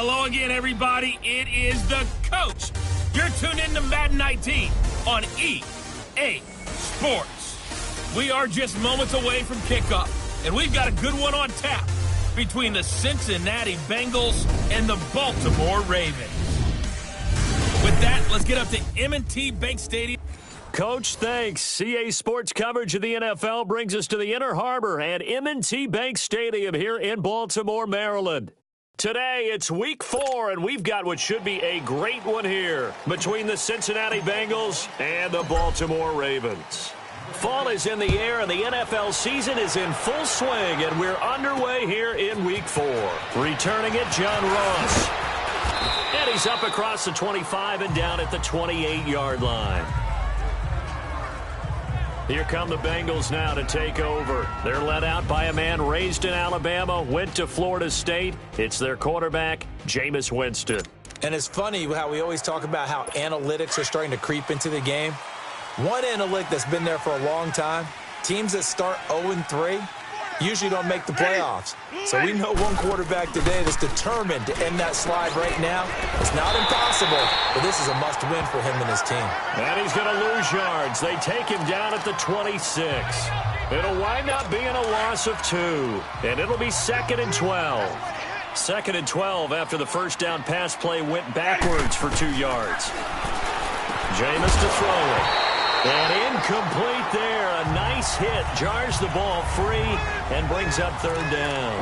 Hello again, everybody. It is the coach. You're tuned in to Madden 19 on EA Sports. We are just moments away from kickoff, and we've got a good one on tap between the Cincinnati Bengals and the Baltimore Ravens. With that, let's get up to M&T Bank Stadium. Coach, thanks. CA Sports coverage of the NFL brings us to the Inner Harbor and M&T Bank Stadium here in Baltimore, Maryland. Today, it's Week 4, and we've got what should be a great one here between the Cincinnati Bengals and the Baltimore Ravens. Fall is in the air, and the NFL season is in full swing, and we're underway here in Week 4. Returning it, John Ross. And he's up across the 25 and down at the 28-yard line. Here come the Bengals now to take over. They're led out by a man raised in Alabama, went to Florida State. It's their quarterback, Jameis Winston. And it's funny how we always talk about how analytics are starting to creep into the game. One analytic that's been there for a long time, teams that start 0-3 usually don't make the playoffs. So we know one quarterback today that's determined to end that slide right now. It's not impossible, but this is a must-win for him and his team. And he's going to lose yards. They take him down at the 26. It'll wind up being a loss of 2, and it'll be 2nd and 12. 2nd and 12 after the first down pass play went backwards for 2 yards. Jameis to throw it. And incomplete there. A nice hit. Jars the ball free and brings up 3rd down.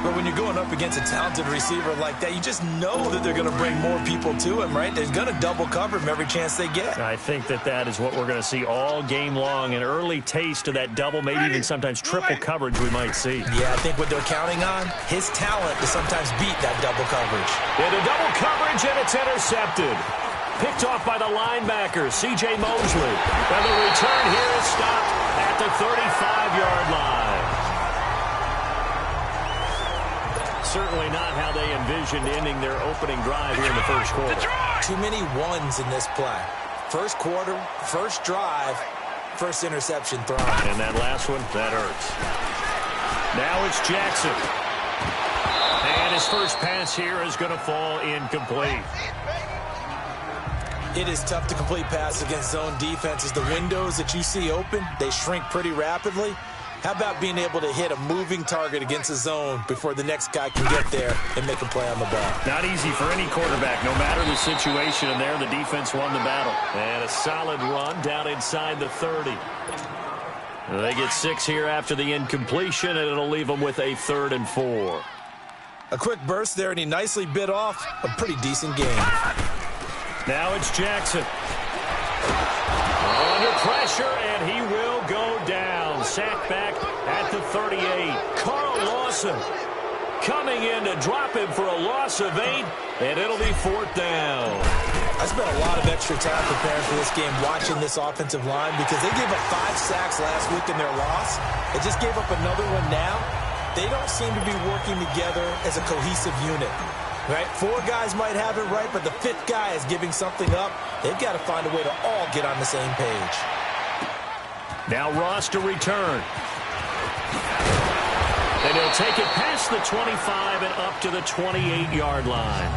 But when you're going up against a talented receiver like that, you just know that they're going to bring more people to him, right? They're going to double cover him every chance they get. I think that is what we're going to see all game long. An early taste of that double, maybe even sometimes triple coverage we might see. Yeah, I think what they're counting on, his talent to sometimes beat that double coverage. Into double coverage, and it's intercepted. Picked off by the linebacker, C.J. Mosley. And the return here is stopped at the 35-yard line. Certainly not how they envisioned ending their opening drive here in the first quarter. Too many ones in this play. First quarter, first drive, first interception thrown. And that last one, that hurts. Now it's Jackson. And his first pass here is going to fall incomplete. It is tough to complete passes against zone defenses. The windows that you see open, they shrink pretty rapidly. How about being able to hit a moving target against a zone before the next guy can get there and make a play on the ball? Not easy for any quarterback, no matter the situation. And there, the defense won the battle. And a solid run down inside the 30. They get 6 here after the incompletion, and it'll leave them with a 3rd and 4. A quick burst there, and he nicely bit off a pretty decent game. Now it's Jackson. Under pressure, and he will go down. Sacked back at the 38. Carl Lawson coming in to drop him for a loss of 8, and it'll be 4th down. I spent a lot of extra time preparing for this game, watching this offensive line, because they gave up 5 sacks last week in their loss. They just gave up another one now. They don't seem to be working together as a cohesive unit. Right? 4 guys might have it right, but the 5th guy is giving something up. They've got to find a way to all get on the same page. Now Ross to return. And he'll take it past the 25 and up to the 28-yard line.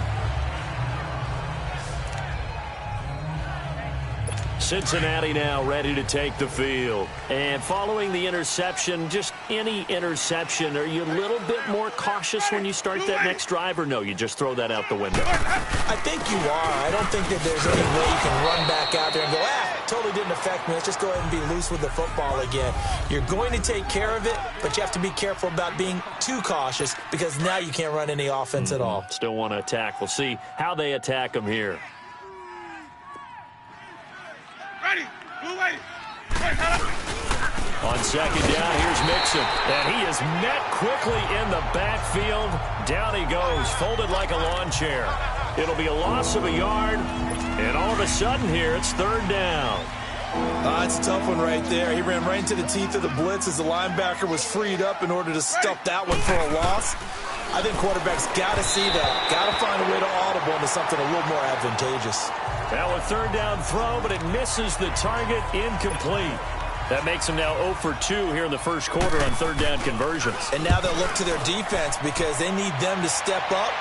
Cincinnati now ready to take the field. And following the interception, just any interception, are you a little bit more cautious when you start that next drive, or no, you just throw that out the window? I think you are. I don't think that there's any way you can run back out there and go, totally didn't affect me. Let's just go ahead and be loose with the football again. You're going to take care of it, but you have to be careful about being too cautious, because now you can't run any offense at all. Still want to attack. We'll see how they attack them here. Ready. Blue lady. On 2nd down, here's Mixon. And he is met quickly in the backfield. Down he goes, folded like a lawn chair. It'll be a loss of a yard. And all of a sudden here, it's 3rd down. It's a tough one right there. He ran right into the teeth of the blitz as the linebacker was freed up in order to stuff that one for a loss. I think quarterbacks got to see that. Got to find a way to audible into something a little more advantageous. Now a 3rd down throw, but it misses the target, incomplete. That makes them now 0 for 2 here in the first quarter on 3rd down conversions. And now they'll look to their defense because they need them to step up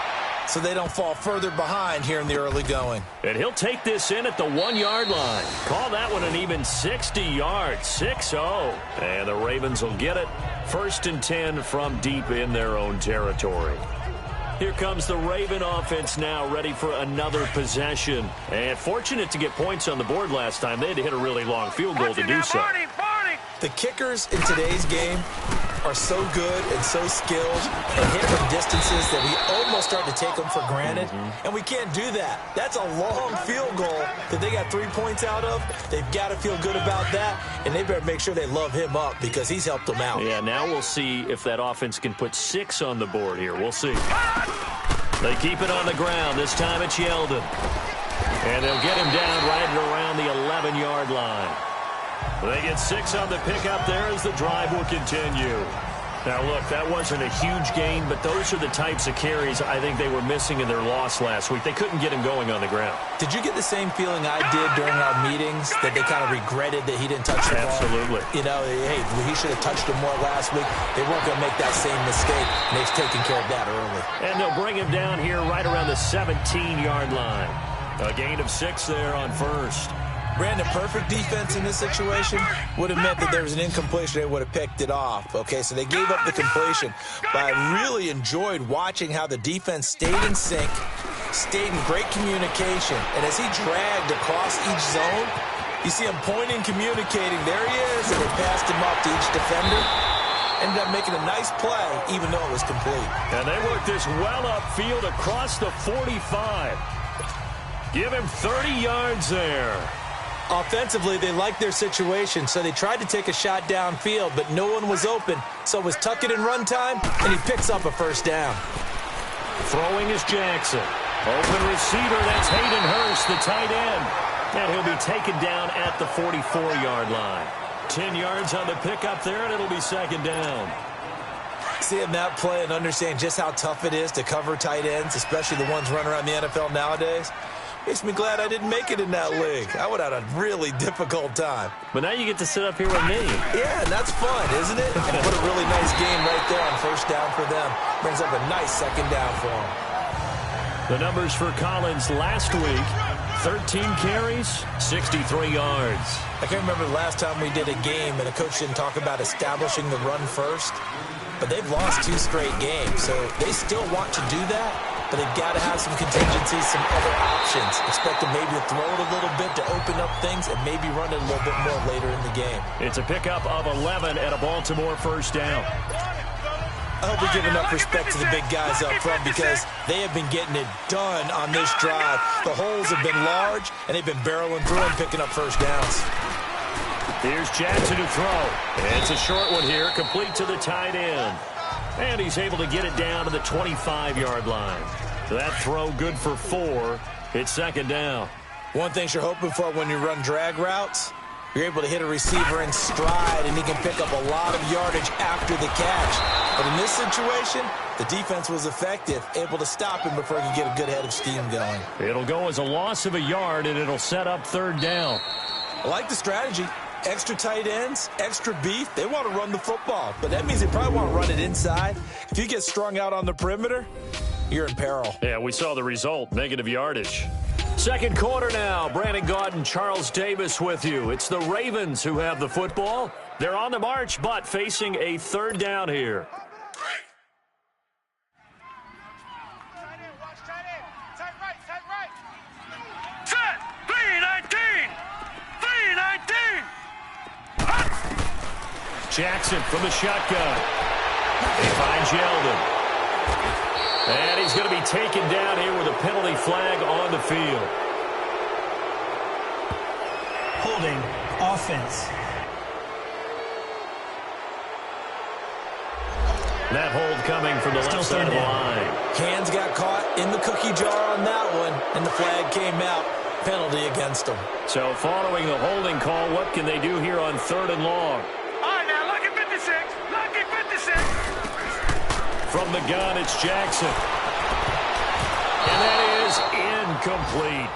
so they don't fall further behind here in the early going. And he'll take this in at the 1-yard line. Call that one an even 60 yards, 6-0. And the Ravens will get it. 1st and 10 from deep in their own territory. Here comes the Raven offense now, ready for another possession. And fortunate to get points on the board last time. They had to hit a really long field goal to do so. The kickers in today's game are so good and so skilled and hit from distances that we almost start to take them for granted. And we can't do that. That's a long field goal that they got 3 points out of. They've got to feel good about that, and they better make sure they love him up because he's helped them out. Yeah, now we'll see if that offense can put 6 on the board here. We'll see. They keep it on the ground. This time it's Yeldon. And they'll get him down right around the 11-yard line. They get 6 on the pickup there as the drive will continue. Now, look, that wasn't a huge gain, but those are the types of carries I think they were missing in their loss last week. They couldn't get him going on the ground. Did you get the same feeling I did during our meetings, that they kind of regretted that he didn't touch the ball? Absolutely. You know, hey, he should have touched him more last week. They weren't going to make that same mistake, and they've taken care of that early. And they'll bring him down here right around the 17-yard line. A gain of 6 there on 1st. Brandon, perfect defense in this situation would have meant that there was an incompletion. They would have picked it off. Okay, so they gave up the completion. But I really enjoyed watching how the defense stayed in sync, stayed in great communication. And as he dragged across each zone, you see him pointing, communicating. There he is, and they passed him off to each defender. Ended up making a nice play, even though it was complete. And they worked this well upfield across the 45. Give him 30 yards there. Offensively, they liked their situation, so they tried to take a shot downfield, but no one was open. So it was tuck it and run time, and he picks up a 1st down. Throwing is Jackson. Open receiver, that's Hayden Hurst, the tight end. And he'll be taken down at the 44-yard line. 10 yards on the pickup there, and it'll be 2nd down. Seeing that play and understand just how tough it is to cover tight ends, especially the ones running around the NFL nowadays, makes me glad I didn't make it in that league. I would have had a really difficult time. But now you get to sit up here with me. Yeah, and that's fun, isn't it? And put a really nice game right there on 1st down for them. Brings up a nice 2nd down for them. The numbers for Collins last week, 13 carries, 63 yards. I can't remember the last time we did a game and a coach didn't talk about establishing the run first. But they've lost 2 straight games, so they still want to do that. But they've got to have some contingencies, some other options. Expect them maybe to throw it a little bit to open up things and maybe run it a little bit more later in the game. It's a pickup of 11 and a Baltimore 1st down. I hope we give enough respect to the big guys up front because they have been getting it done on this drive. The holes have been large, and they've been barreling through and picking up 1st downs. Here's Jackson to throw. It's a short one here, complete to the tight end. And he's able to get it down to the 25-yard line. That throw good for 4. It's 2nd down. One thing you're hoping for when you run drag routes, you're able to hit a receiver in stride, and he can pick up a lot of yardage after the catch. But in this situation, the defense was effective, able to stop him before he could get a good head of steam going. It'll go as a loss of a yard, and it'll set up 3rd down. I like the strategy. Extra tight ends, extra beef. They want to run the football, but that means they probably want to run it inside. If you get strung out on the perimeter, you're in peril. Yeah, we saw the result, negative yardage. 2nd quarter now. Brandon Gaudin, Charles Davis with you. It's the Ravens who have the football. They're on the march, but facing a 3rd down here. Jackson from the shotgun. He finds Yeldon. And he's going to be taken down here with a penalty flag on the field. Holding offense. That hold coming from the left side of the line. Hands got caught in the cookie jar on that one, and the flag came out. Penalty against them. So following the holding call, what can they do here on 3rd and long? From the gun, it's Jackson. And that is incomplete.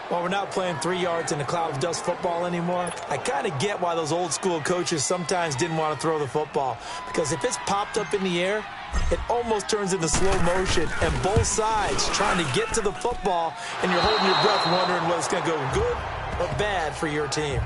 While we're not playing 3 yards in a cloud of dust football anymore, I kind of get why those old school coaches sometimes didn't want to throw the football. Because if it's popped up in the air, it almost turns into slow motion, and both sides trying to get to the football, and you're holding your breath wondering whether it's going to go good or bad for your team.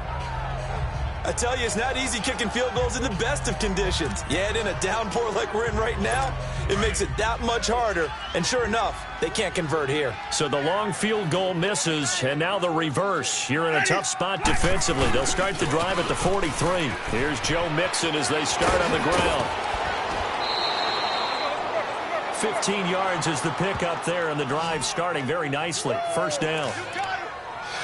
I tell you, it's not easy kicking field goals in the best of conditions. Yet in a downpour like we're in right now, it makes it that much harder. And sure enough, they can't convert here. So the long field goal misses, and now the reverse. You're in a tough spot defensively. They'll start the drive at the 43. Here's Joe Mixon as they start on the ground. 15 yards is the pickup there, and the drive starting very nicely. First down.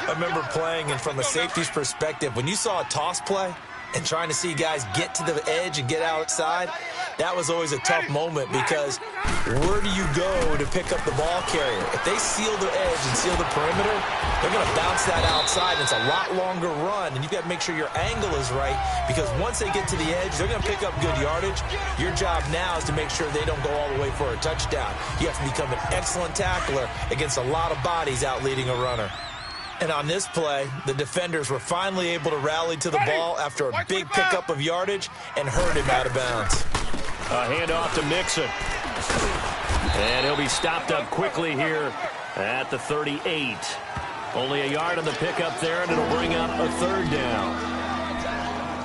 I remember playing, and from a safety's perspective, when you saw a toss play and trying to see guys get to the edge and get outside, that was always a tough moment because where do you go to pick up the ball carrier? If they seal the edge and seal the perimeter, they're going to bounce that outside. It's a lot longer run, and you've got to make sure your angle is right because once they get to the edge, they're going to pick up good yardage. Your job now is to make sure they don't go all the way for a touchdown. You have to become an excellent tackler against a lot of bodies out leading a runner. And on this play, the defenders were finally able to rally to the ball after a big pickup of yardage and hurt him out of bounds. A handoff to Mixon. And he'll be stopped up quickly here at the 38. Only a yard on the pickup there, and it'll bring up a third down.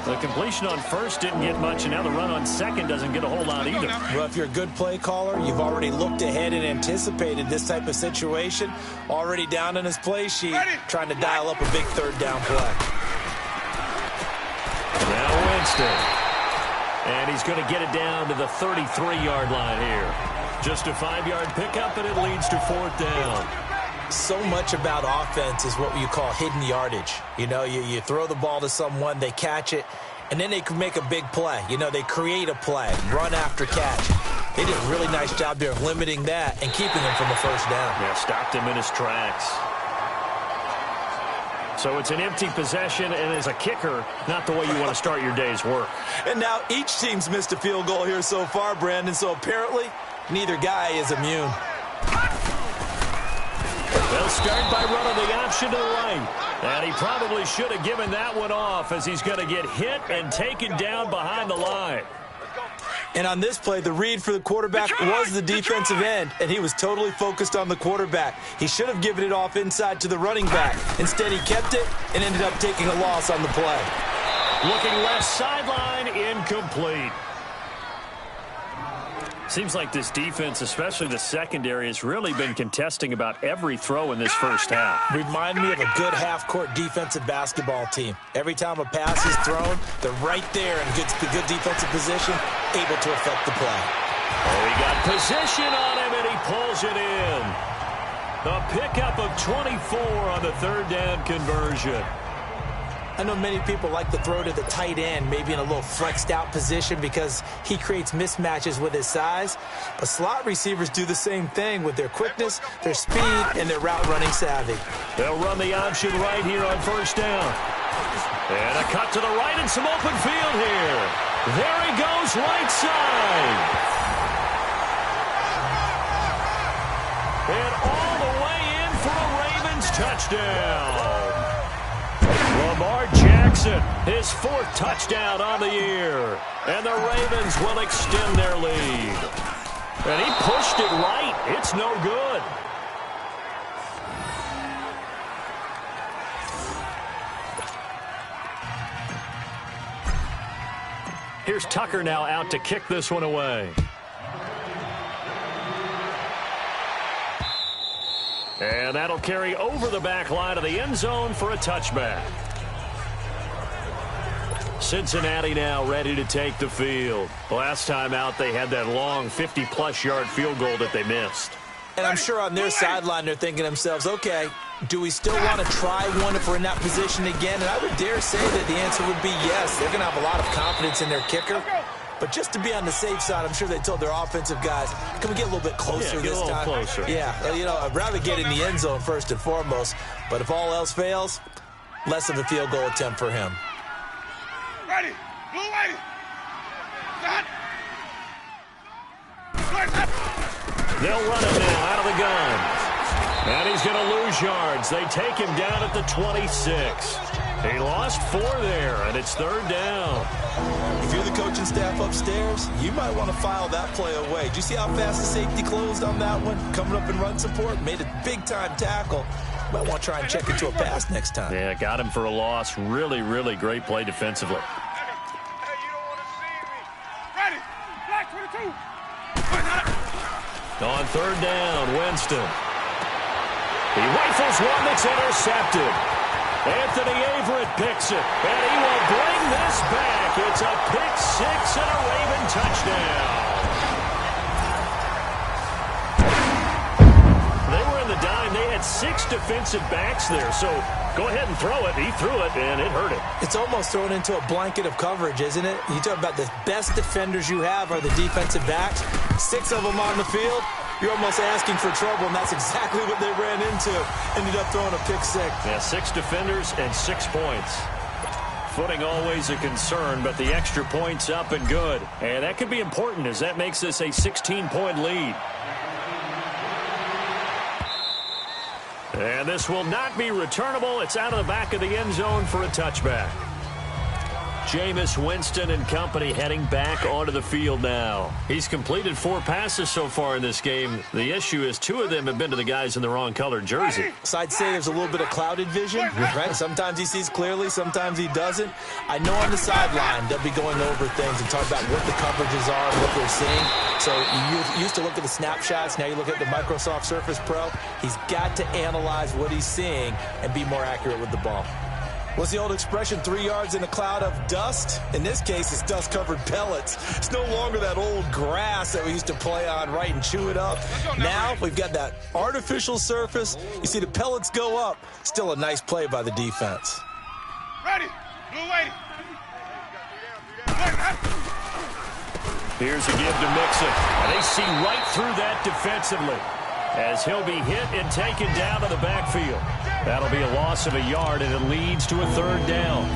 The completion on first didn't get much, and now the run on second doesn't get a whole lot either. Well, if you're a good play caller, you've already looked ahead and anticipated this type of situation. Already down in his play sheet, trying to dial up a big third down play. Now Winston. And he's going to get it down to the 33-yard line here. Just a 5-yard pickup, and it leads to fourth down. So much about offense is what you call hidden yardage. You know, you throw the ball to someone, they catch it, and then they can make a big play. You know, they create a play, run after catch. They did a really nice job there of limiting that and keeping him from a first down. Yeah, stopped him in his tracks. So it's an empty possession, and as a kicker, not the way you want to start your day's work. And now each team's missed a field goal here so far, Brandon, so apparently neither guy is immune. They'll start by running the option to the right. And he probably should have given that one off as he's going to get hit and taken down behind the line. And on this play, the read for the quarterback was the defensive end, and he was totally focused on the quarterback. He should have given it off inside to the running back. Instead, he kept it and ended up taking a loss on the play. Looking left sideline, incomplete. Seems like this defense, especially the secondary, has really been contesting about every throw in this first half. Remind me of a good half-court defensive basketball team. Every time a pass is thrown, they're right there in good defensive position, able to affect the play. Oh, he got position on him, and he pulls it in. The pickup of 24 on the third down conversion. I know many people like to throw to the tight end, maybe in a little flexed out position because he creates mismatches with his size. But slot receivers do the same thing with their quickness, their speed, and their route running savvy. They'll run the option right here on first down. And a cut to the right and some open field here. There he goes, right side. And all the way in for a Ravens touchdown. Lamar Jackson, his fourth touchdown on the year. And the Ravens will extend their lead. And he pushed it right. It's no good. Here's Tucker now out to kick this one away. And that'll carry over the back line of the end zone for a touchback. Cincinnati now ready to take the field. Last time out, they had that long 50-plus yard field goal that they missed. And I'm sure on their sideline, they're thinking to themselves, okay, do we still want to try one if we're in that position again? And I would dare say that the answer would be yes. They're going to have a lot of confidence in their kicker. But just to be on the safe side, I'm sure they told their offensive guys, can we get a little bit closer this time? Yeah, get a little closer. Yeah, you know, I'd rather get in the end zone first and foremost. But if all else fails, less of a field goal attempt for him. Ready. Blue lady. Set. They'll run it now out of the gun. And he's going to lose yards. They take him down at the 26. He lost 4 there, and it's 3rd down. If you're the coaching staff upstairs, you might want to file that play away. Do you see how fast the safety closed on that one? Coming up in run support, made a big-time tackle. Might want to try and check into a pass next time. Yeah, got him for a loss. Really, really great play defensively. Hey, you don't want to see me. Ready. Black 22. On 3rd down, Winston. He rifles one that's intercepted. Anthony Averett picks it, and he will bring this back. It's a pick 6 and a Raven touchdown. They were in the dime. They had 6 defensive backs there, so go ahead and throw it. He threw it, and it hurt him. It's almost thrown into a blanket of coverage, isn't it? You talk about the best defenders you have are the defensive backs. 6 of them on the field. You're almost asking for trouble, and that's exactly what they ran into. Ended up throwing a pick 6. Yeah, 6 defenders and 6 points. Footing always a concern, but the extra point's up and good. And that could be important as that makes this a 16-point lead. And this will not be returnable. It's out of the back of the end zone for a touchback. Jameis Winston and company heading back onto the field now. He's completed 4 passes so far in this game. The issue is 2 of them have been to the guys in the wrong colored jersey. So I'd say there's a little bit of clouded vision, right? Sometimes he sees clearly, sometimes he doesn't. I know on the sideline they'll be going over things and talk about what the coverages are and what they're seeing. So you used to look at the snapshots. Now you look at the Microsoft Surface Pro. He's got to analyze what he's seeing and be more accurate with the ball. What's the old expression, 3 yards in a cloud of dust? In this case, it's dust-covered pellets. It's no longer that old grass that we used to play on, right, and chew it up. Now we've got that artificial surface. You see the pellets go up. Still a nice play by the defense. Ready. Blue waiting. Here's a give to Mixon. And they see right through that defensively as he'll be hit and taken down to the backfield. That'll be a loss of a yard, and it leads to a 3rd down.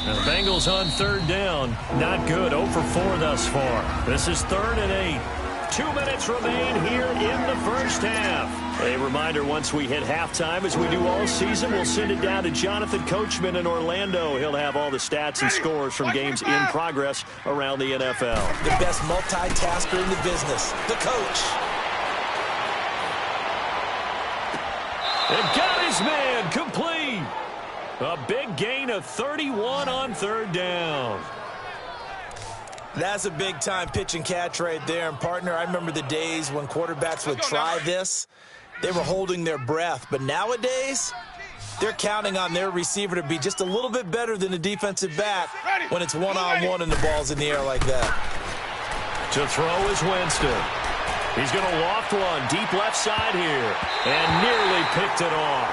Now the Bengals on 3rd down. Not good. 0 for 4 thus far. This is 3rd and 8. 2 minutes remain here in the first half. A reminder, once we hit halftime, as we do all season, we'll send it down to Jonathan Coachman in Orlando. He'll have all the stats and scores from games in progress around the NFL. The best multitasker in the business, the coach. And got his man complete. A big gain of 31 on 3rd down. That's a big-time pitch and catch right there. And, partner, I remember the days when quarterbacks would try this. They were holding their breath. But nowadays, they're counting on their receiver to be just a little bit better than the defensive back when it's one-on-one and the ball's in the air like that. To throw is Winston. He's going to loft one deep left side here and nearly picked it off.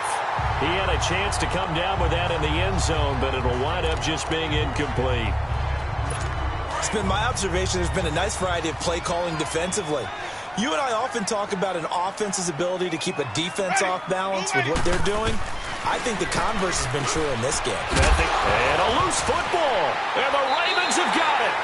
He had a chance to come down with that in the end zone, but it'll wind up just being incomplete. It's been my observation there's been a nice variety of play calling defensively. You and I often talk about an offense's ability to keep a defense off balance with what they're doing. I think the converse has been true in this game. And a loose football, and the Ravens have got it.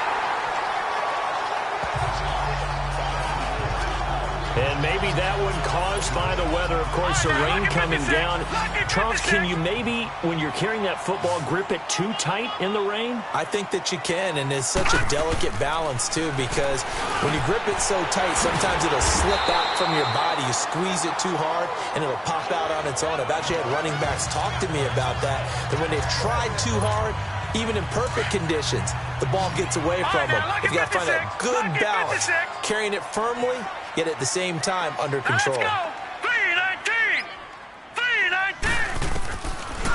And maybe that one caused by the weather. Of course, the rain coming down. Charles, can you maybe, when you're carrying that football, grip it too tight in the rain? I think that you can, and it's such a delicate balance, too, because when you grip it so tight, sometimes it'll slip out from your body. You squeeze it too hard, and it'll pop out on its own. I've actually had running backs talk to me about that when they've tried too hard, even in perfect conditions, the ball gets away from them. You've got to find a good balance, carrying it firmly, yet at the same time under control.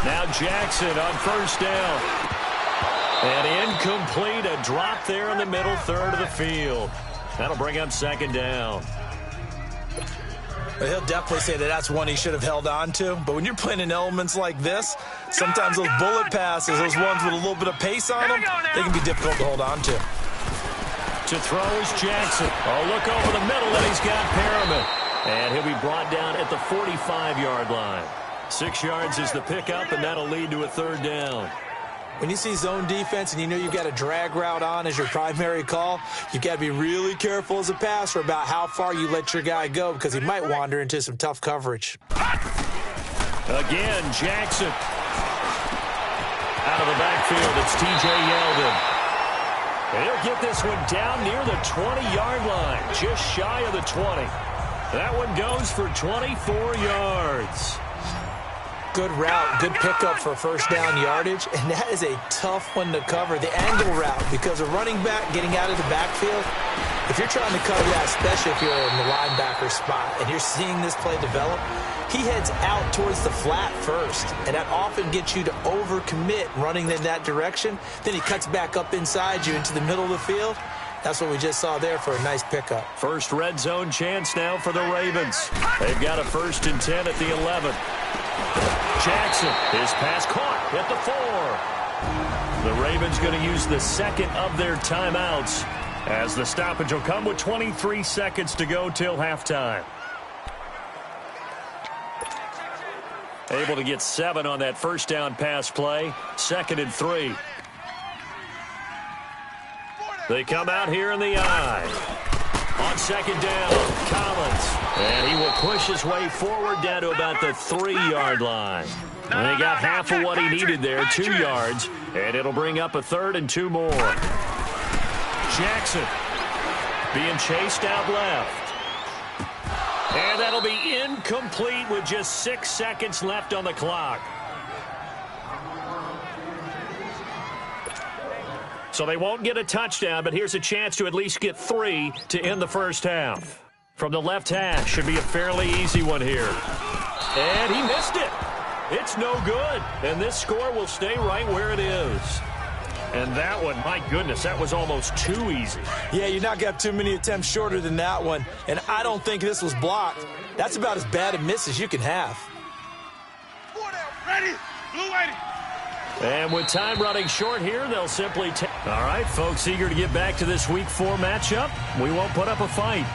Now Jackson on 1st down. And incomplete, a drop there in the middle 3rd of the field. That'll bring up 2nd down. He'll definitely say that that's one he should have held on to. But when you're playing in elements like this, sometimes those bullet passes, those ones with a little bit of pace on them, they can be difficult to hold on to. To throw is Jackson. Oh, look over the middle, and he's got Perriman. And he'll be brought down at the 45-yard line. 6 yards is the pickup, and that'll lead to a 3rd down. When you see zone defense and you know you've got a drag route on as your primary call, you've got to be really careful as a passer about how far you let your guy go because he might wander into some tough coverage. Again, Jackson. Out of the backfield, it's T.J. Yeldon. And he'll get this one down near the 20-yard line, just shy of the 20. That one goes for 24 yards. Good route, good pickup for first down yardage, and that is a tough one to cover. The angle route, because a running back getting out of the backfield, if you're trying to cover that, especially if you're in the linebacker spot, and you're seeing this play develop, he heads out towards the flat first, and that often gets you to overcommit running in that direction. Then he cuts back up inside you into the middle of the field. That's what we just saw there for a nice pickup. First red zone chance now for the Ravens. They've got a 1st and 10 at the 11. Jackson, his pass caught at the 4. The Ravens going to use the second of their timeouts as the stoppage will come with 23 seconds to go till halftime. Able to get 7 on that first down pass play. 2nd and 3. They come out here in the eye. On 2nd down, Collins. And he will push his way forward down to about the 3-yard line. And he got half of what he needed there, 2 yards. And it'll bring up a 3rd and 2 more. Jackson being chased out left. And that'll be incomplete with just 6 seconds left on the clock. So they won't get a touchdown, but here's a chance to at least get 3 to end the first half. From the left hash, should be a fairly easy one here. And he missed it. It's no good. And this score will stay right where it is. And that one, my goodness, that was almost too easy. Yeah, you're not going to have too many attempts shorter than that one. And I don't think this was blocked. That's about as bad a miss as you can have. Ready? Blue ready. And with time running short here, they'll simply take. All right, folks, eager to get back to this Week 4 matchup. We won't put up a fight.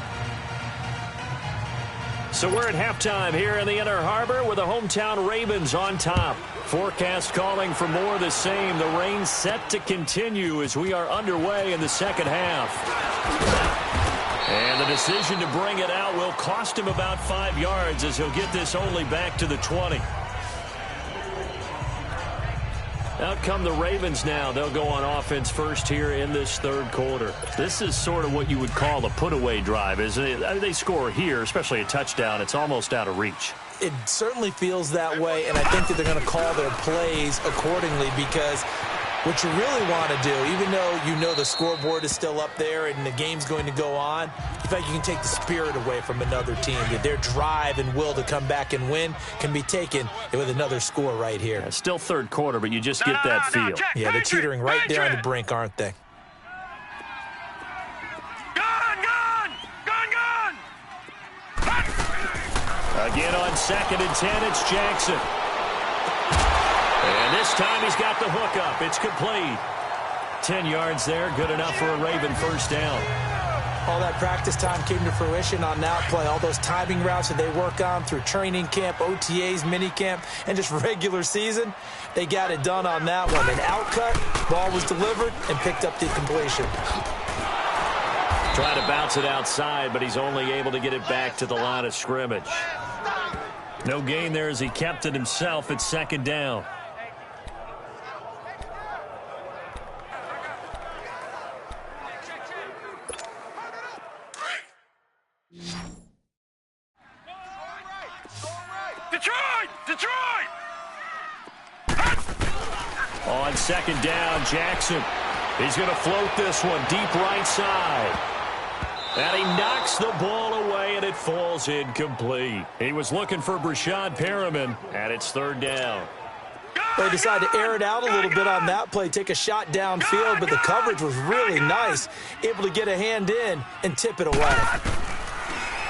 So we're at halftime here in the Inner Harbor with the hometown Ravens on top. Forecast calling for more of the same. The rain set to continue as we are underway in the second half. And the decision to bring it out will cost him about 5 yards as he'll get this only back to the 20. Out come the Ravens now. They'll go on offense first here in this third quarter. This is sort of what you would call a put-away drive, isn't it? I mean, they score here, especially a touchdown. It's almost out of reach. It certainly feels that way, and I think that they're going to call their plays accordingly because what you really want to do, even though you know the scoreboard is still up there and the game's going to go on, you think you can take the spirit away from another team. That their drive and will to come back and win can be taken with another score right here. Yeah, still third quarter, but you just get that feel. Yeah, they're teetering right there on the brink, aren't they? Again on 2nd and 10, it's Jackson. And this time he's got the hook up. It's complete. 10 yards there, good enough for a Raven first down. All that practice time came to fruition on that play. All those timing routes that they work on through training camp, OTAs, minicamp, and just regular season, they got it done on that one. An outcut, ball was delivered, and picked up the completion. Trying to bounce it outside, but he's only able to get it back to the line of scrimmage. No gain there as he kept it himself at 2nd down. Detroit! On 2nd down, Jackson. He's going to float this one deep right side. And he knocks the ball away, and it falls incomplete. He was looking for Brashad Perriman, and it's 3rd down. They decided to air it out a little bit on that play, take a shot downfield, but the coverage was really nice, able to get a hand in and tip it away.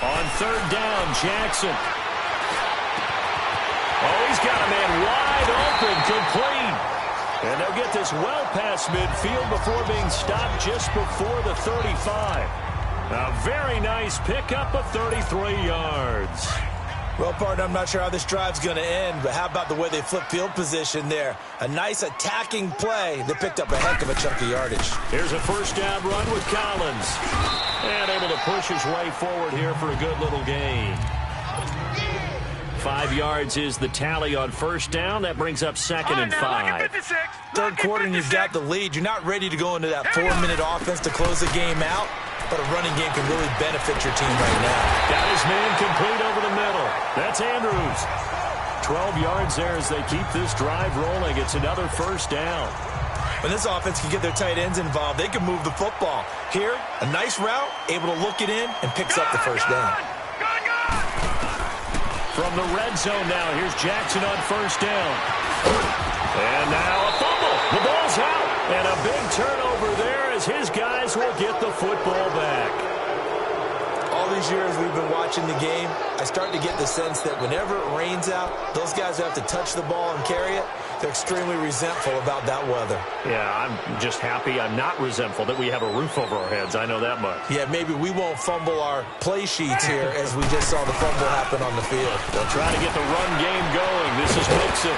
On 3rd down, Jackson. Oh, he's got a man wide open, complete. And they'll get this well past midfield before being stopped just before the 35. A very nice pickup of 33 yards. Well, partner, I'm not sure how this drive's going to end, but how about the way they flip field position there? A nice attacking play that picked up a heck of a chunk of yardage. Here's a first down run with Collins. And able to push his way forward here for a good little gain. 5 yards is the tally on first down. That brings up second and 5. Third quarter and you've got the lead. You're not ready to go into that 4-minute offense to close the game out, but a running game can really benefit your team right now. Got his man complete over the middle. That's Andrews. 12 yards there as they keep this drive rolling. It's another first down. When this offense can get their tight ends involved, they can move the football. Here, a nice route, able to look it in, and picks up the first down. From the red zone now, here's Jackson on first down. And now a fumble. The ball's out. And a big turnover there as his guys will get the football back. All these years we've been watching the game, I start to get the sense that whenever it rains out, those guys who have to touch the ball and carry it, they're extremely resentful about that weather. Yeah, I'm just happy I'm not resentful that we have a roof over our heads. I know that much. Yeah, maybe we won't fumble our play sheets here as we just saw the fumble happen on the field. They'll try to get the run game going. This is Mixon.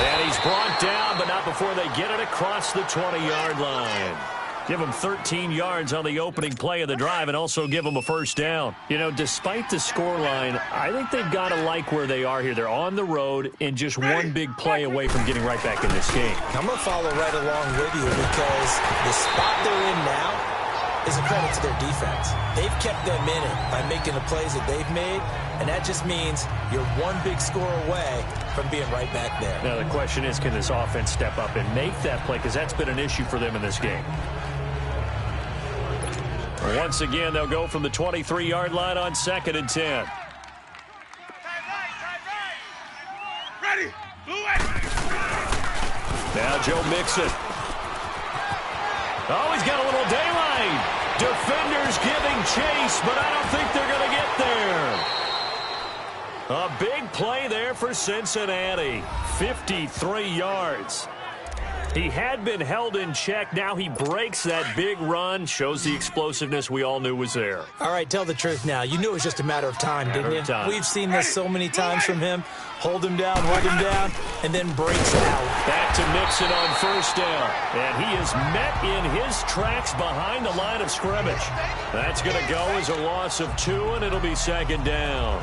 And he's brought down, but not before they get it across the 20-yard line. Give them 13 yards on the opening play of the drive and also give them a first down. You know, despite the scoreline, I think they've got to like where they are here. They're on the road and just one big play away from getting right back in this game. I'm going to follow right along with you because the spot they're in now is a credit to their defense. They've kept them in it by making the plays that they've made, and that just means you're one big score away from being right back there. Now, the question is, can this offense step up and make that play? Because that's been an issue for them in this game. Once again, they'll go from the 23-yard line on 2nd and 10. Ready. Now Joe Mixon. Oh, he's got a little daylight. Defenders giving chase, but I don't think they're going to get there. A big play there for Cincinnati. 53 yards. He had been held in check. Now he breaks that big run. Shows the explosiveness we all knew was there. All right, tell the truth now. You knew it was just a matter of time, didn't you? We've seen this so many times from him. Hold him down, and then breaks out. Back to Mixon on first down. And he is met in his tracks behind the line of scrimmage. That's going to go as a loss of 2, and it'll be 2nd down.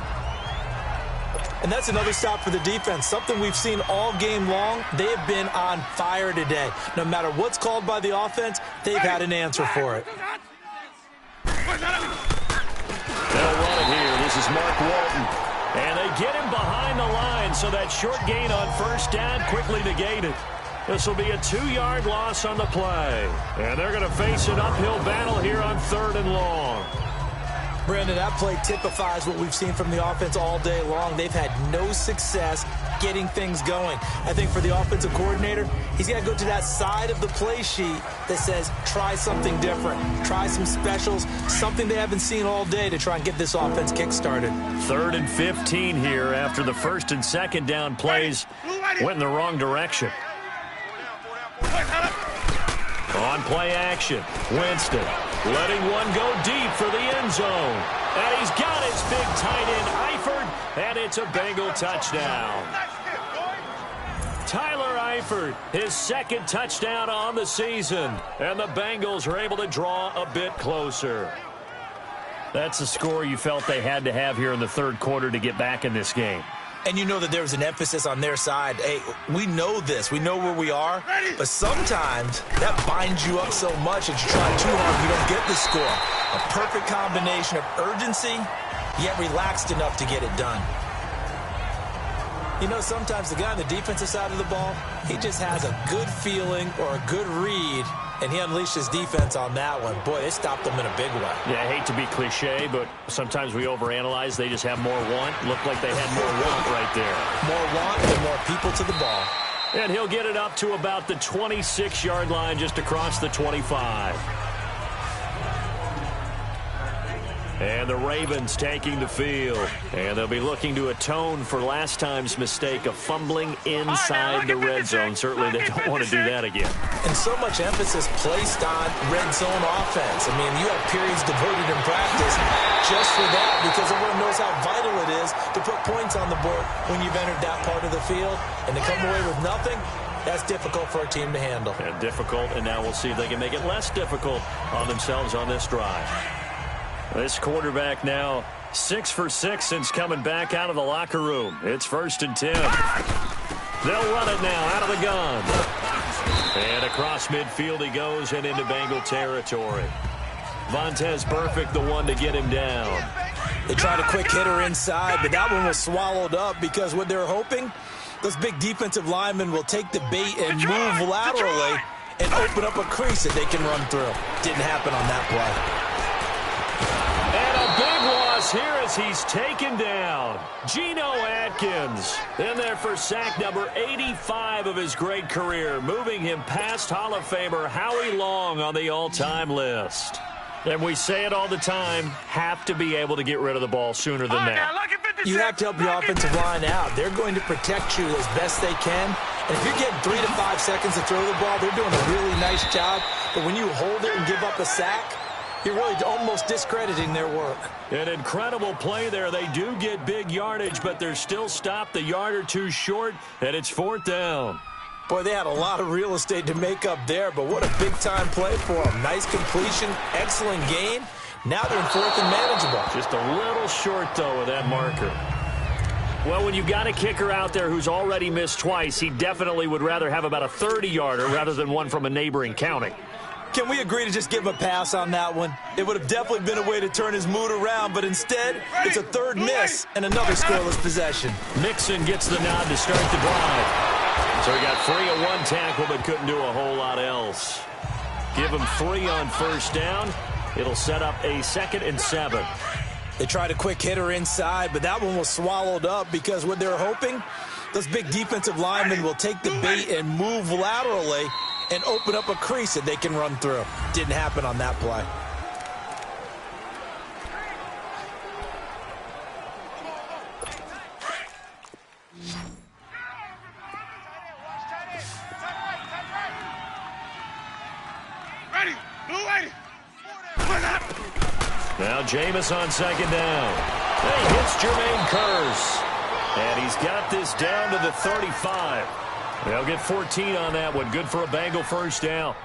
And that's another stop for the defense, something we've seen all game long. They have been on fire today. No matter what's called by the offense, they've had an answer for it. They'll run it here. This is Mark Walton. And they get him behind the line, so that short gain on first down quickly negated. This will be a 2-yard loss on the play. And they're going to face an uphill battle here on 3rd and long. Brandon, that play typifies what we've seen from the offense all day long. They've had no success getting things going. I think for the offensive coordinator, he's got to go to that side of the play sheet that says, try something different. Try some specials, something they haven't seen all day to try and get this offense kick-started. 3rd and 15 here after the 1st and 2nd down plays went in the wrong direction. On play action, Winston letting one go deep for the end zone. And he's got his big tight end, Eifert, and it's a Bengal touchdown. Tyler Eifert, his 2nd touchdown on the season. And the Bengals are able to draw a bit closer. That's the score you felt they had to have here in the 3rd quarter to get back in this game. And you know that there was an emphasis on their side. Hey, we know this. We know where we are. But sometimes that binds you up so much that you try too hard, you don't get the score. A perfect combination of urgency, yet relaxed enough to get it done. You know, sometimes the guy on the defensive side of the ball, he just has a good feeling or a good read, and he unleashed his defense on that one. Boy, it stopped them in a big way. Yeah, I hate to be cliche, but sometimes we overanalyze. They just have more want. Looked like they had more want right there. More want and more people to the ball. And he'll get it up to about the 26-yard line, just across the 25. And the Ravens taking the field. And they'll be looking to atone for last time's mistake of fumbling inside the red zone. Certainly they don't want to do that again. And so much emphasis placed on red zone offense. I mean, you have periods devoted in practice just for that because everyone knows how vital it is to put points on the board when you've entered that part of the field. And to come away with nothing, that's difficult for a team to handle. And difficult, and now we'll see if they can make it less difficult on themselves on this drive. This quarterback now 6 for 6 since coming back out of the locker room. It's 1st and 10. They'll run it now out of the gun. And across midfield he goes and into Bengal territory. Vontez Burfict, the one to get him down. They tried a quick hitter inside, but that one was swallowed up because what they're hoping, those big defensive linemen will take the bait and move laterally and open up a crease that they can run through. Didn't happen on that play. And a big loss here as he's taken down. Geno Atkins in there for sack number 85 of his great career, moving him past Hall of Famer Howie Long on the all-time list. And we say it all the time, have to be able to get rid of the ball sooner than that. You have to help your offensive line out. They're going to protect you as best they can. And if you're getting 3 to 5 seconds to throw the ball, they're doing a really nice job. But when you hold it and give up a sack, you're really almost discrediting their work. An incredible play there. They do get big yardage, but they're still stopped a yard or two short, and it's 4th down. Boy, they had a lot of real estate to make up there, but what a big-time play for them. Nice completion, excellent gain. Now they're in 4th and manageable. Just a little short, though, of that marker. Well, when you've got a kicker out there who's already missed twice, he definitely would rather have about a 30-yarder rather than one from a neighboring county. Can we agree to just give him a pass on that one? It would have definitely been a way to turn his mood around, but instead, it's a 3rd miss and another scoreless possession. Mixon gets the nod to start the drive. So he got free of one tackle, but couldn't do a whole lot else. Give him 3 on 1st down. It'll set up a 2nd and 7. They tried a quick hitter inside, but that one was swallowed up because what they're hoping, those big defensive linemen will take the bait and move laterally and open up a crease that they can run through. Didn't happen on that play. Now Jameis on 2nd down. He hits Jermaine Kearse. And he's got this down to the 35. They'll get 14 on that one. Good for a Bengal 1st down.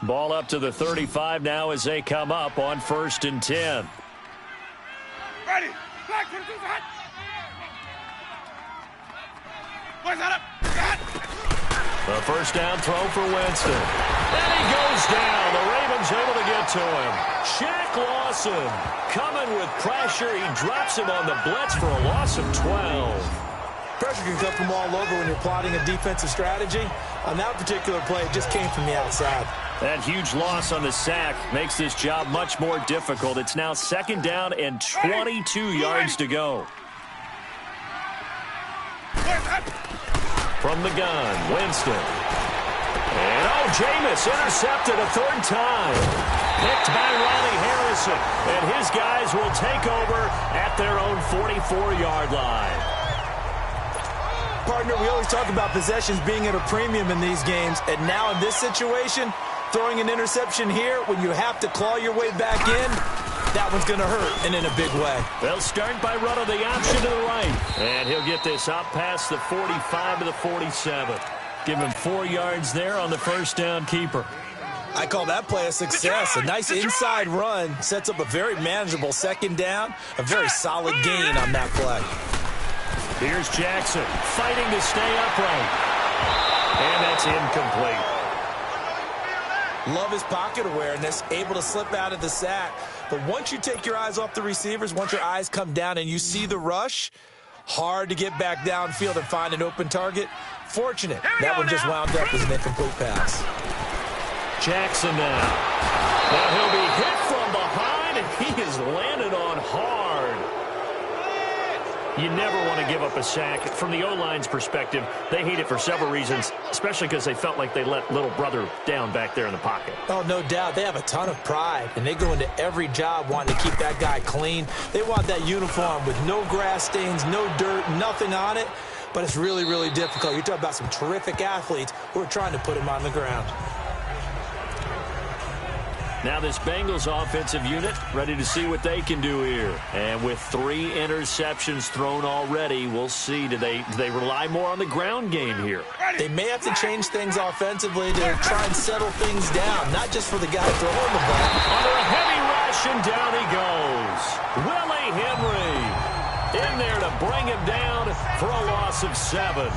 Ball up to the 35 now as they come up on 1st and 10. Ready. Black 22's hot. Boys, hot up. A 1st down throw for Winston. And he goes down. The Ravens able to get to him. Shaq Lawson coming with pressure. He drops him on the blitz for a loss of 12. Pressure can come from all over when you're plotting a defensive strategy. On that particular play, it just came from the outside. That huge loss on the sack makes this job much more difficult. It's now 2nd down and 22 yards to go. From the gun, Winston. And Jameis intercepted a 3rd time. Picked by Ronnie Harrison. And his guys will take over at their own 44-yard line. Partner, we always talk about possessions being at a premium in these games. And now in this situation, throwing an interception here when you have to claw your way back in, that one's going to hurt, and in a big way. They'll start by running the option to the right. And he'll get this up past the 45 to the 47. Give him 4 yards there on the 1st down keeper. I call that play a success. A nice inside run sets up a very manageable 2nd down. A very solid gain on that play. Here's Jackson fighting to stay upright. And that's incomplete. Love his pocket awareness, able to slip out of the sack. But once you take your eyes off the receivers, once your eyes come down and you see the rush, hard to get back downfield and find an open target. Fortunate, that one just wound up as an incomplete pass. Jackson now. Now he'll be hit from behind, and he is landed on hard. You never want to give up a sack. From the O-line's perspective, they hate it for several reasons, especially because they felt like they let little brother down back there in the pocket. Oh, no doubt. They have a ton of pride, and they go into every job wanting to keep that guy clean. They want that uniform with no grass stains, no dirt, nothing on it, but it's really, really difficult. You're talking about some terrific athletes who are trying to put him on the ground. Now this Bengals offensive unit ready to see what they can do here. And with 3 interceptions thrown already, we'll see. Do they rely more on the ground game here? They may have to change things offensively to try and settle things down, not just for the guy throwing the ball. Under a heavy rush, and down he goes. Willie Henry in there to bring him down for a loss of 7.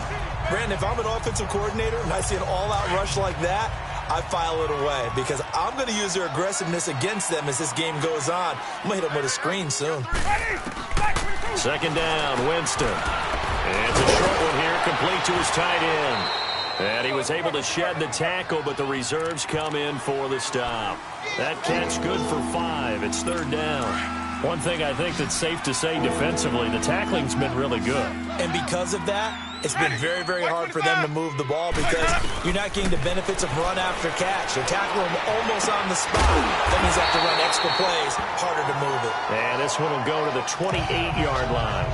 Brandon, if I'm an offensive coordinator and I see an all-out rush like that, I file it away because I'm going to use their aggressiveness against them as this game goes on. I'm going to hit them with a screen soon. Second down, Winston. And it's a short one here, complete to his tight end. And he was able to shed the tackle, but the reserves come in for the stop. That catch good for 5. It's third down. One thing I think that's safe to say defensively, the tackling's been really good. And because of that, it's been very, very hard for them to move the ball because you're not getting the benefits of run after catch. You're tackling them almost on the spot. That means you have to run extra plays, harder to move it. And this one will go to the 28-yard line.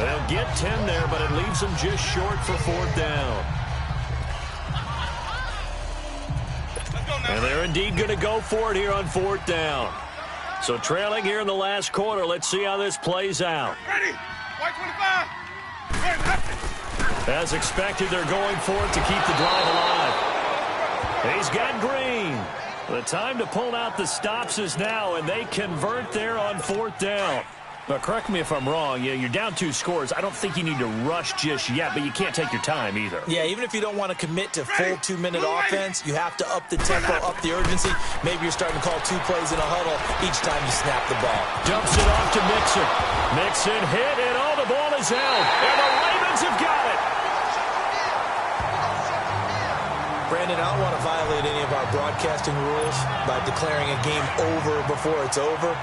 They'll get 10 there, but it leaves them just short for fourth down. And they're indeed going to go for it here on fourth down. So trailing here in the last quarter, let's see how this plays out. Ready? White 25. As expected, they're going for it to keep the drive alive. He's got Green. The time to pull out the stops is now, and they convert there on fourth down. But correct me if I'm wrong. You're down 2 scores. I don't think you need to rush just yet, but you can't take your time either. Yeah, even if you don't want to commit to full 2-minute offense, you have to up the tempo, up the urgency. Maybe you're starting to call 2 plays in a huddle each time you snap the ball. Dumps it off to Mixon. Mixon hit, and the ball is out. And the Ravens have got it. Brandon, I don't want to violate any of our broadcasting rules by declaring a game over before it's over,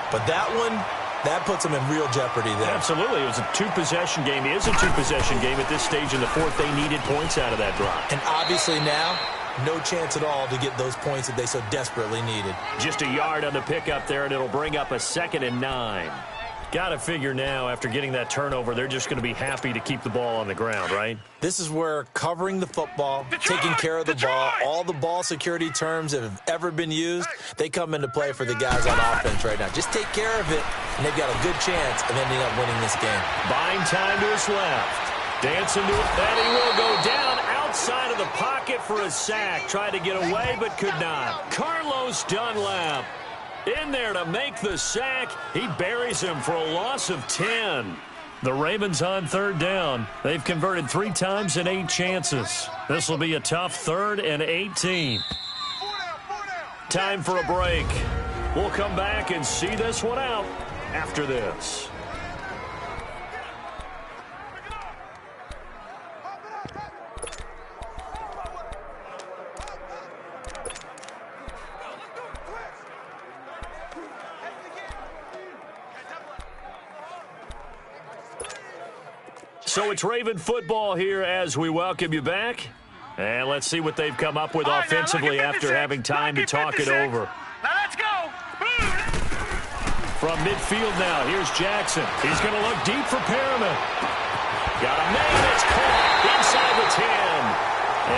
but that one, that puts them in real jeopardy there. Absolutely. It was a 2-possession game. It is a 2-possession game at this stage in the fourth. They needed points out of that drive. And obviously now, no chance at all to get those points that they so desperately needed. Just a yard on the pickup there, and it'll bring up a 2nd and 9. Got to figure now, after getting that turnover, they're just going to be happy to keep the ball on the ground, right? This is where covering the football, taking care of the ball, all the ball security terms that have ever been used, they come into play for the guys on offense right now. Just take care of it, and they've got a good chance of ending up winning this game. Buying time to his left. Dancing to it, and he will go down outside of the pocket for a sack. Tried to get away, but could not. Carlos Dunlap in there to make the sack. He buries him for a loss of 10. The Ravens on third down. They've converted 3 times in 8 chances. This will be a tough 3rd and 18. Time for a break. We'll come back and see this one out after this. So it's Raven football here as we welcome you back. And let's see what they've come up with offensively after having time to talk it over. Now let's go. From midfield now, here's Jackson. He's going to look deep for Perriman. Got a man that's caught inside the 10.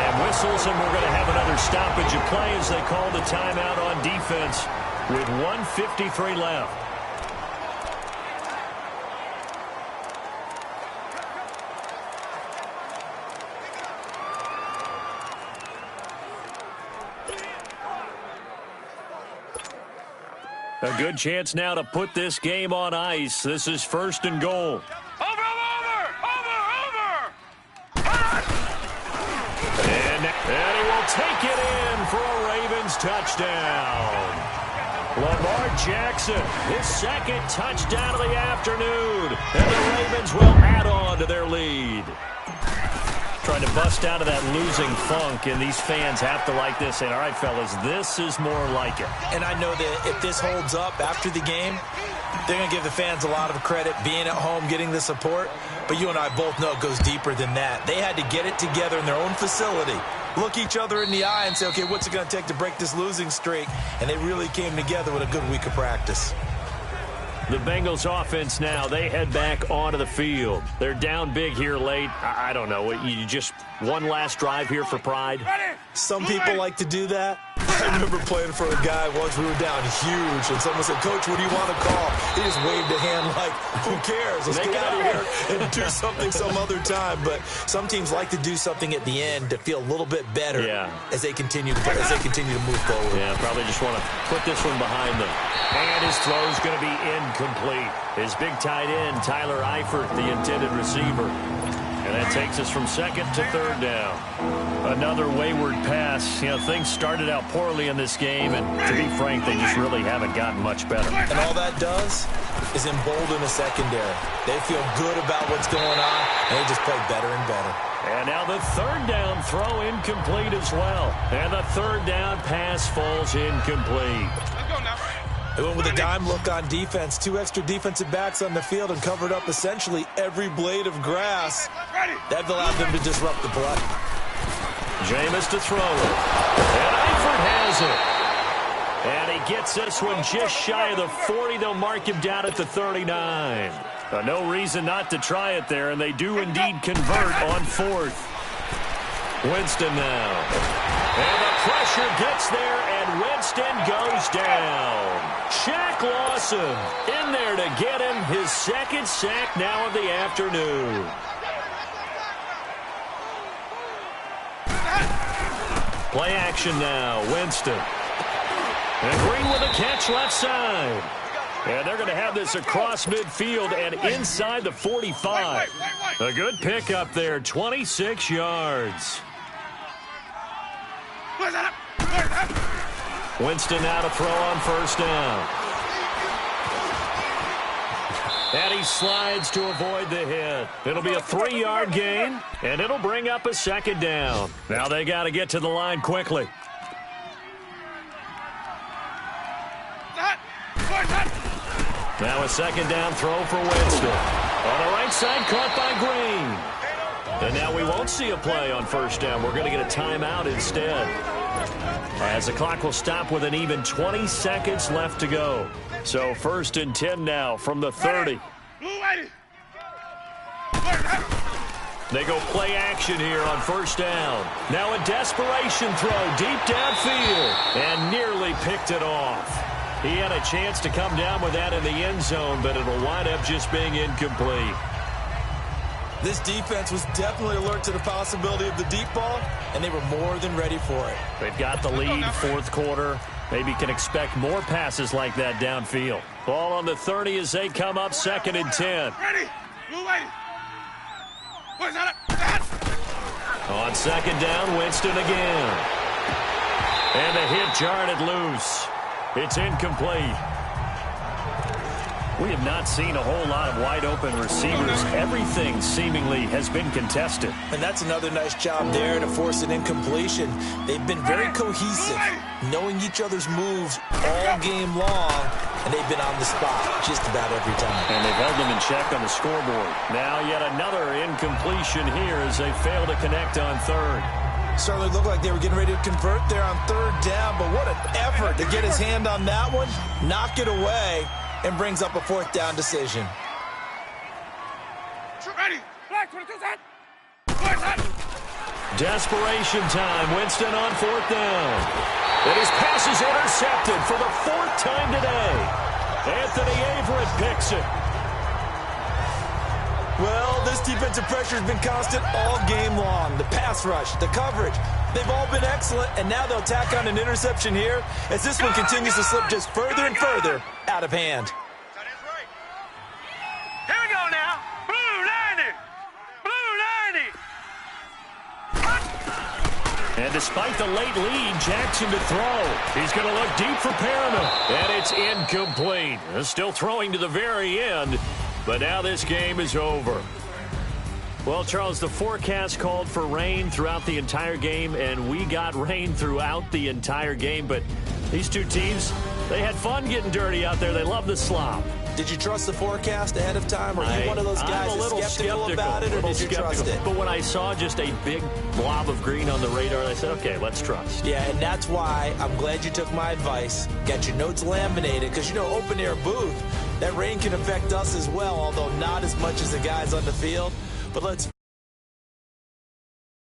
And whistles, and we're going to have another stoppage of play as they call the timeout on defense with 1:53 left. A good chance now to put this game on ice. This is 1st and goal. Over. And he will take it in for a Ravens touchdown. Lamar Jackson, his 2nd touchdown of the afternoon. And the Ravens will add on to their lead. Trying to bust out of that losing funk, and these fans have to like this. And all right, fellas, this is more like it. And I know that if this holds up after the game, They're going to give the fans a lot of credit being at home, getting the support. But you and I both know it goes deeper than that. They had to get it together in their own facility, look each other in the eye and say, okay, what's it going to take to break this losing streak? And they really came together with a good week of practice. The Bengals offense now, they head back onto the field. They're down big here late. I don't know. You just one last drive here for pride? Some people like to do that. I remember playing for a guy once. We were down huge, and someone said, Coach, what do you want to call? He just waved a hand like, who cares? Let's get out of here and do something some other time. But some teams like to do something at the end to feel a little bit better as they continue to move forward. Yeah, probably just want to put this one behind them. And his throw is going to be incomplete. His big tight end, Tyler Eifert, the intended receiver. And that takes us from second to third down. Another wayward pass. You know, things started out poorly in this game, and to be frank, they just really haven't gotten much better. And all that does is embolden the secondary. They feel good about what's going on, and they just play better and better. And now the third down throw incomplete as well. And the third down pass falls incomplete. Let's go now. They went with a dime look on defense. 2 extra defensive backs on the field and covered up essentially every blade of grass. That allowed them to disrupt the play. Jameis to throw it. And Eifert has it. And he gets this one just shy of the 40. They'll mark him down at the 39. No reason not to try it there, and they do indeed convert on fourth. Winston now. And the pressure gets there, and Winston goes down. Shaq Lawson in there to get him his second sack now of the afternoon. Play action now, Winston. And Green with a catch left side. And they're going to have this across midfield and inside the 45. A good pickup there, 26 yards. Winston now to throw on first down. And he slides to avoid the hit. It'll be a 3-yard gain, and it'll bring up a second down. Now they got to get to the line quickly. Now a second down throw for Winston. On the right side, caught by Green. And now we won't see a play on first down. We're going to get a timeout instead, as the clock will stop with an even 20 seconds left to go. So 1st and 10 now from the 30. They go play action here on first down. Now a desperation throw deep downfield and nearly picked it off. He had a chance to come down with that in the end zone, but it'll wind up just being incomplete. This defense was definitely alert to the possibility of the deep ball, and they were more than ready for it. They've got the lead, fourth quarter. Maybe can expect more passes like that downfield. Ball on the 30 as they come up 2nd and 10. On 2nd down, Winston again. And the hit jarred it loose. It's incomplete. We have not seen a whole lot of wide-open receivers. Everything seemingly has been contested. And that's another nice job there to force an incompletion. They've been very cohesive, knowing each other's moves all game long, and they've been on the spot just about every time. And they've held them in check on the scoreboard. Now yet another incompletion here as they fail to connect on third. Certainly looked like they were getting ready to convert there on third down, but what an effort to get his hand on that one, knock it away, and brings up a 4th down decision. Desperation time. Winston on 4th down. And his pass is intercepted for the 4th time today. Anthony Averett picks it. Well, this defensive pressure has been constant all game long. The pass rush, the coverage, they've all been excellent, and now they'll tack on an interception here as this one continues to slip just further and further out of hand. Here we go now. Blue 90. And despite the late lead, Jackson to throw. He's going to look deep for Perriman. And it's incomplete. Still throwing to the very end. But now this game is over. Well, Charles, the forecast called for rain throughout the entire game, and we got rain throughout the entire game. But these two teams, They had fun getting dirty out there. They love the slop. Did you trust the forecast ahead of time? Or are you one of those guys that's skeptical about it, or did you trust it? But when I saw just a big blob of green on the radar, I said, okay, let's trust. Yeah, and that's why I'm glad you took my advice. Got your notes laminated, because, open-air booth, that rain can affect us as well, although not as much as the guys on the field. But let's